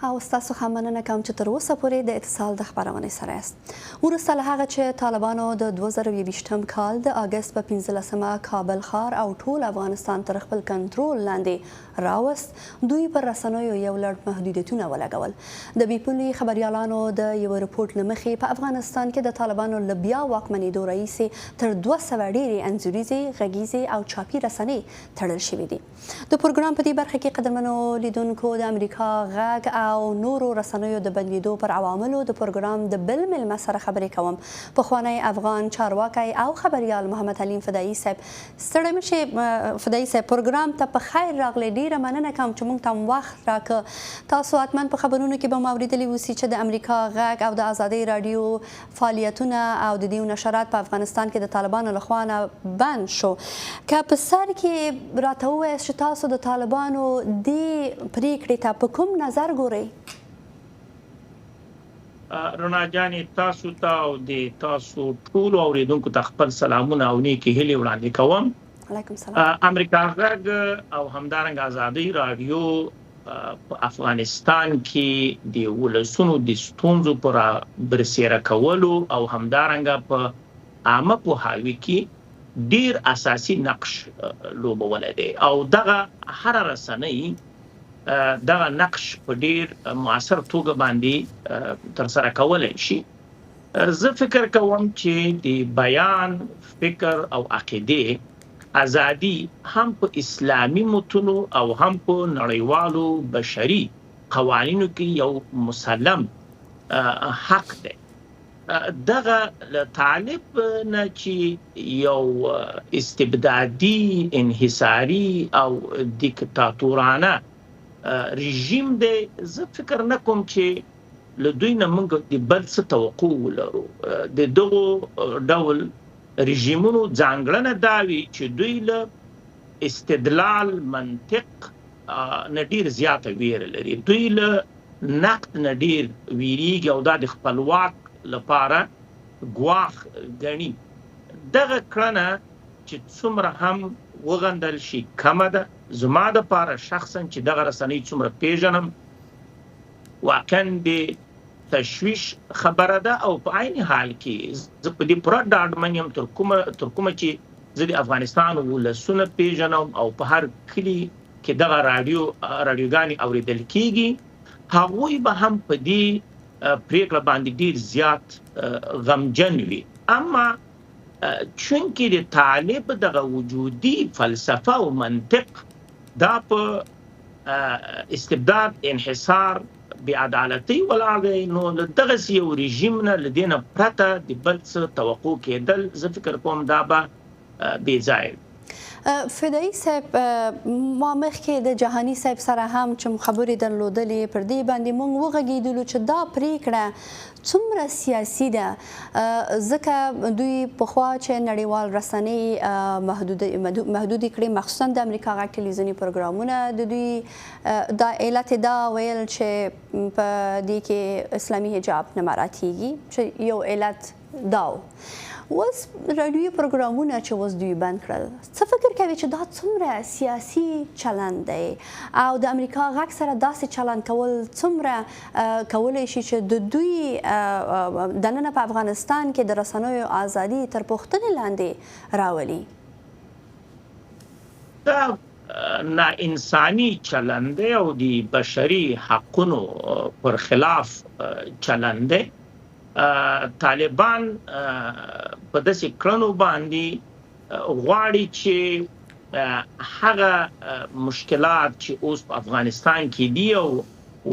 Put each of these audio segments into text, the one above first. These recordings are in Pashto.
او ستاسو ښه مننه کوم چې تر اوسه پورې د اتصال د خپرونې سره یاست. وروسته له هغه چې طالبانو د 2022م کال د اګست په 15مه کابل ښار او ټول افغانستان تر خپل کنټرول لاندې راوست، دوی پر رسنیو یو لړ محدودیتونه ولګول. د بیپولي خبریالانو د یو رپورټ له مخې په افغانستان کې د طالبانو له بیا واکمنېدو راهیسې تر 200 ډېرې انځوریزې، غږیزې او چاپي رسنۍ تړل شوي دي. د پروګرام په دې برخه کې قدرمنو لیدونکو د امریکا غږ او نورو رسنیو د بندېدو پر عواملو د پروګرام د بل مېلمه سره خبرې کوم. پخوانی افغان چارواکی او خبریال محمد حلیم فدایي صاحب، ستړی مشئ فدایي صاحب، پروګرام ته په خیر راغلی. ډېره مننه کوم چې موږ ته هم وخت راکړه. تاسو حتما په خبرونو کې به مو اورېدلي اوسي چې د امریکا غږ او د ازادۍ راډیو فعالیتونه او د دې نشرات په افغانستان کې د طالبانو لخوا نه بند شو. که په سر کې راته ووایاست چې تاسو د طالبانو دې پریکړې ته په کوم نظر ګورئ؟ رڼا جانې، تاسو ته او د تاسو ټولو اورېدونکو ته خپل سلامونه او نیکې هیلې وړاندې کوم. علیکم سلام. امریکا غږ او همدارنګه ازادۍ راډیو په افغانستان کې د ولسونو د ستونزو پر برسېره کولو او همدارنګه په عامه پوهاوي کې ډیر اساسي نقش لوبولی دی او دغه هر رسنۍ دغه نقش په ډیر مؤثر توګه باندې ترسره کولی شي. زه فکر کوم چې د بیان، فکر او عقیدې ازادي هم په اسلامي متونو او هم په نړیوالو بشري قوانینو کې یو مسلم حق دی. دغه طالب نه چې یو استبدادي، انحصاري او دیکتاتورانه رژیم دی، زه فکر نه کوم چې له دوی نه موږ د بل څه توقع ولرو. د دغو ډول رژیمونو ځانګړنه دا وي چې دوی له استدلال، منطق نه ډیر زیاته ویره لري. دوی له نقد نه ډیر ویریږي او دا د خپلواک لپاره ګواښ ګڼي. دغه کړنه چې څومره هم وغندل شي کمه ده. زما دپاره شخصا چې دغه رسنۍ څومره پیژنم، واقعا د تشویش خبره ده او په عین حال کې زه په دې پوره ډاډمن یم تر کومه چې زه د افغانستان ولسونه پیژنم او په هر کلي کې دغه راډیوګانې اورېدل کېږي، هغوی به هم په دې پریکړه باندې ډیر زیات غمجن وي. اما چونکې د طالب دغه وجودي فلسفه او منطق دا په استبداد، انحصار، بې عدالتۍ ولاړ دی، نو له دغسې یو رژیم نه له دې نه پرته د بل څه توقع کېدل زه فکر کوم دا به بې ځایه. فدایي صاحب، ما مخکې د جهاني صاحب سره هم چې خبرې درلودلې پر دې باندې موږ وغږېدلو چې دا پریکړه څومره سیاسي ده، ځکه دوی پخوا چې نړیوال رسنۍ محدودې کړې، مخصوصا د امریکا غږ ټلویزیوني پروګرامونه، د دوی دا علت دا ویل چې په دې کې اسلامي حجاب نه مراعاتېږي، چې یو علت دا و. اوس راډیوي پروګرامونه چې اوس دوی بند کړل، څه فکر کوي چې دا څومره سیاسي چلند دی او د امریکا غږ سره داسې چلند کول څومره کولی شي چې د دوی دننه په افغانستان کې د رسنیو ازادي تر پوښتنې لاندې راولي؟ دا ناانساني چلند دی او د بشري حقونو پر خلاف چلند دی. طالبان په داسې کړنو باندې غواړي چې هغه مشکلات چې اوس په افغانستان کې دي او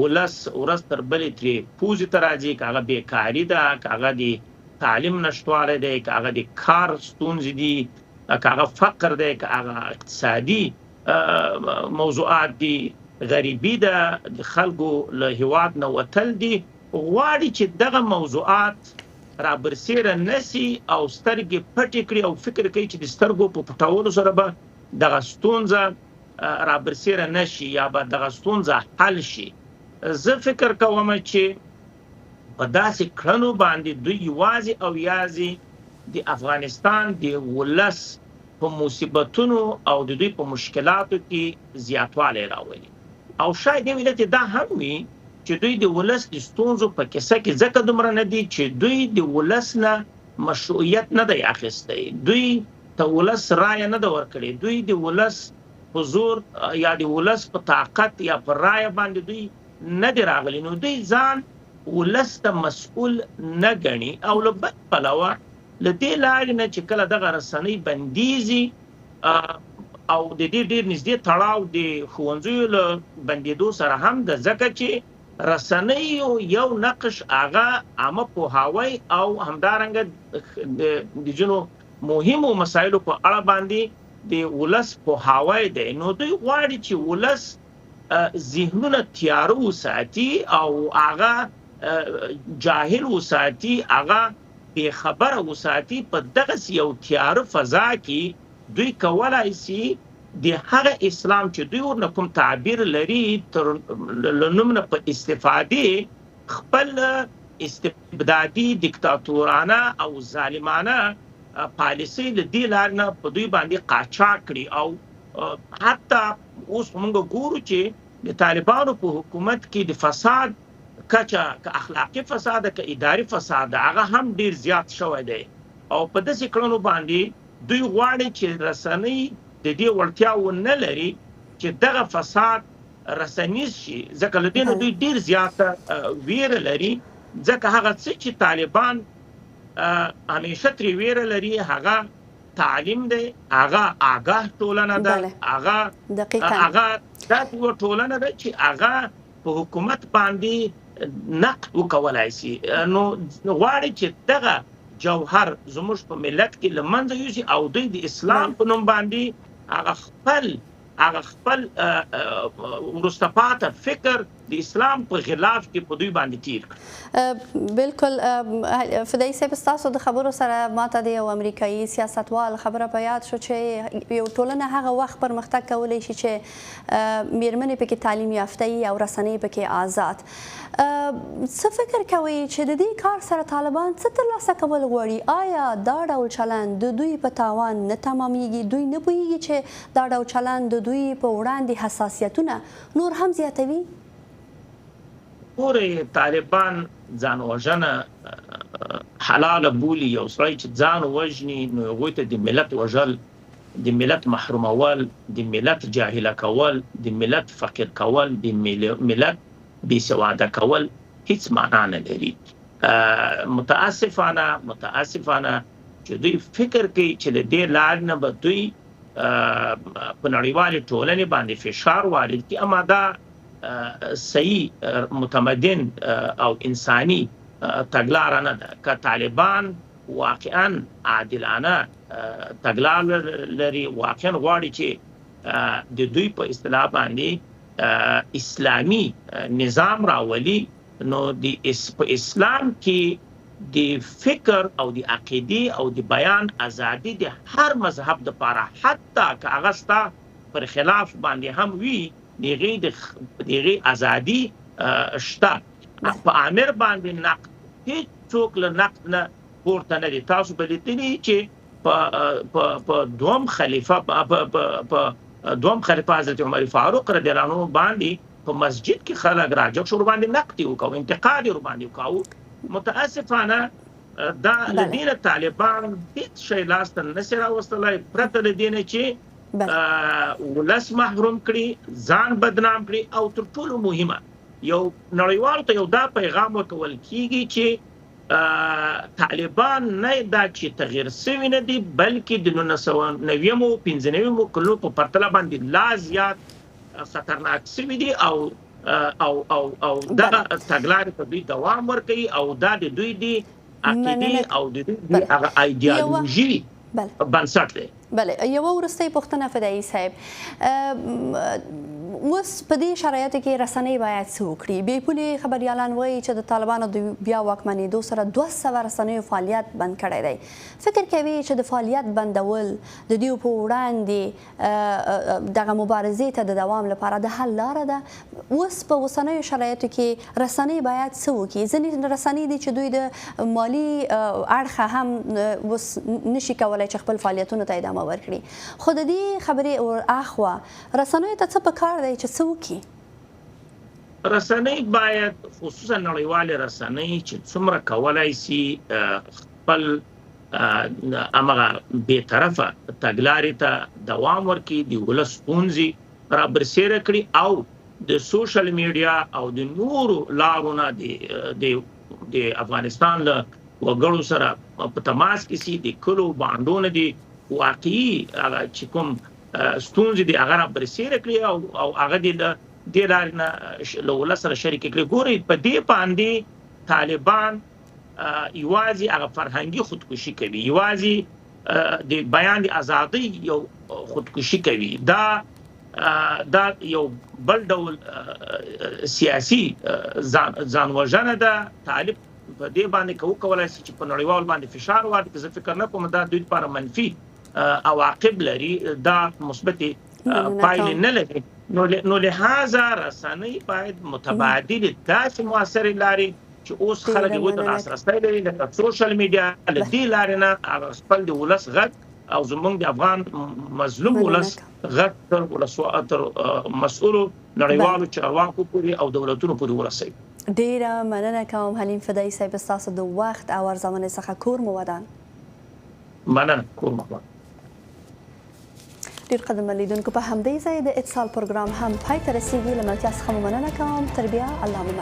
ولس ورځ تر بلې ترې پوزې ته راځي، که هغه بیکاري ده، که هغه د تعلیم نشتوالی دی، که هغه د کار ستونزې دي، که هغه فقر دی، که هغه اقتصادي موضوعات دي، غریبي ده، د خلکو له هیواد نه وتل دي، غواړي چې دغه موضوعات را برسېره نسي او سترګې پټې کړي او فکر کوي چې د سترګو په پټولو سره به دغه ستونزه را برسېره نشي یا به دغه ستونزه حل شي. زه فکر کوم چې په داسې کړنو باندې دوی یوازې او یوازې د افغانستان د ولس په مصیبتونو او د دوی په مشکلاتو کې زیاتوالی راولي. او شاید یو علت دا هم وي چې دوی د ولس د ستونزو په کیسه کې ځکه دومره نه دي چې دوی د ولس نه مشروعیت نه دی اخیستی، دوی ته ولس رایه نه ده ورکړې، دوی د ولس په زور یا د ولس په طاقت یا په رایه باندې دوی نه دي راغلي، نو دوی ځان ولس ته مسؤل نه ګڼي. او له بل پلوه له دې لارې نه چې کله دغه رسنۍ بندیږي او د دې ډېر نږدې تړاو د ښوونځیو له بندېدو سره هم ده، ځکه چې رسنیو یو نقش هغه عامه پوهاوی او همدارنګه د ځینو مهمو مسایلو په اړه باندې د ولس پوهاوی دی. نو دوی غواړي چې ولس ذهنونه تیاره وساتي او هغه جاهل وساتي، هغه بېخبره وساتي. په دغسې یو تیاره فضا کې دوی کولای سي د هغه اسلام چې دوی ورنه کوم تعبیر لري له نوم نه په استفادې خپل استبدادي دیکتاتورانه او ظالمانه پالیسۍ له دې لارې نه په دوی باندې قاچاق کړي. او حتی اوس موږ ګورو چې د طالبانو په حکومت کې د فساد کچه که اخلاقي فساد که اداري فساد هغه هم ډیر زیات شوی دی. او په داسې کړنو باندې دوی غواړي چې رسنۍ د دې وړتیا ونه لري چې دغه فساد رسنیز شي، ځکه له دې نه دوی ډیر زیاته ویره لري، ځکه هغه څه چې طالبان همیشه ترې ویره لري هغه تعلیم دی، هغه آگاه ټولنه ده، هغه داسې یوه ټولنه ده چې هغه په حکومت باندې نقد وکولای شي. نو غواړي چې دغه جوهر زموږ په ملت کې له منځه یوسي او دوی د اسلام په نوم باندې هغه خپل وروسته پاته فکر د اسلام په غلاف کې په دوی باندې تیر کړي. بالکل فدایي صاحب، ستاسو د خبرو سره ماته د یو امریکایي سیاستوال خبره په یاد شو چې یو ټولنه هغه وخت پرمختګ کولی شي چې میرمنې پکې تعلیم یافته وي او رسنۍ پکې آزاد. څه فکر کوئ چې د دې کار سره طالبان څه ترلاسه کول غواړي؟ آیا دا ډول چلند د دوی په تاوان نه تمامیږي؟ دوی نه پوهیږي چې دا ډول چلند د دوی په وړاندې حساسیتونه نور هم زیاتوي؟ پورې طالبان ځان وژنه حلاله بولي. یو سړی چې ځان وژني نو هغوی ته د ملت وژل، د ملت محرومول، د ملت جاهله کول، د ملت فقیر کول، د ملت بېسواده کول هیڅ معنا نه لري. متاسفانه چې دوی فکر کوي چې د دې لارې نه به دوی په نړیوالې ټولنې باندې فشار وارد کړي، اما دا صحیح متمدن او انساني تګلاره نه ده. که طالبان واقعا عادلانه تګلاره لري، واقعا غواړي چې د دوی په اصطلاح باندې اسلامي نظام راولي، نو په اسلام کې د فکر او د عقیدې او د بیان ازادي د هر مذهب دپاره، حتی که هغه ستا پر خلاف باندې هم وي، د هغې ازادي شته. په امر باندې نقد هېڅوک له نقد نه پورته نه دي. تاسو به لیدلي چې په دوم خلیفه حضرت عمر فاروق رضی الله عنه باندې په مسجد کې خلک راجع شو، باندې نقد یې وکړو، انتقاد یې ورباندې وکړو. متاسفانه دا له دې نه طالبان هېڅ شی لاسته نشي راوستلی، پرته له دې نه چې ولس محروم کړي، ځان بدنام کړي، او تر ټولو مهمه یو نړیوالو ته یو دا پیغام ورکول کېږي چې طالبان نه دا چې تغییر شوي نه دي، بلکې د 1995 کلونو په پرتله باندې لا زیات خطرناک شوي دي. او دغه تګلارې په دوی دوام ورکوي، او دا د دوی د عقیدې او د دوی د هغه ایډیالوژي بنسټ دی. بله، یوه وروستۍ پوښتنه فدایي صاحب، اوس په دې شرایطو کې رسنۍ باید څه وکړي؟ بې پولې خبریالان وایي چې د طالبانو د بیا واکمنېدو سره 200 رسنیو فعالیت بند کړی دی. فکر کوي چې د فعالیت بندول د دوی په وړاندې دغه مبارزې ته د دوام لپاره د حل لاره ده؟ اوس په اوسنیو شرایطو کې رسنۍ باید څه وکړي؟ ځینې رسنۍ دي چې دوی د مالي اړخه هم اوس نشي کولی چې خپل فعالیتونو ته ادامه ورکړي، خو د دې خبرې اخوا رسنیو ته څه پکار دی چې څه وکړي؟ رسنۍ باید خصوصا نړیوالې رسنۍ چې څومره کولای شي خپل امغه بیطرفه تګلارې ته دوام ورکړي، د ولس ستونزې را برسېره کړي او د سوشل میډیا او د نورو لارو نه د افغانستان له وګړو سره په تماس کې سي، د کلو بانډونه دي واقعي چې کوم ستونزې دي هغه را برسېره کړي او هغه د دې لارې نه له ولس سره شریک کړي. ګورئ په دې باندې طالبان یوازې هغه فرهنګي خودکشي کوي، یوازې د بیان د ازادۍ یو خودکشي کوي. دا یو بل ډول سیاسي ځانوژنه ده. طالب په دې باندې کولای شي چې په نړیوال باندې فشار واچوي. زه فکر نه کوم دا دوی لپاره منفي عواقب لري، دا مثبت پایلې نه لري. نو لهذا رسنۍ باید متبادل داسې مؤثرې لارې چې اوس خلک یې د لاسرسی لري لکه سوشل میډیا، له دې لارې نه خپل د ولس غږ او زموږ د افغان مظلوم ولس غږ تر مسؤلو نړیوالو چارواکو پورې او دولتونو پورې ورسوي. ډیره مننه کوم حلیم فدایي صاحب، ستاسو د وخت او ارزونې څخه کور مو ودان. مننه، کور مو ودان. ډیر قدرمن لیدونکو، په همدې ځای د اتصال پروګرام هم پای ته رسیږي. له ملتیا څخه مننه کوم. تر بیا الله مو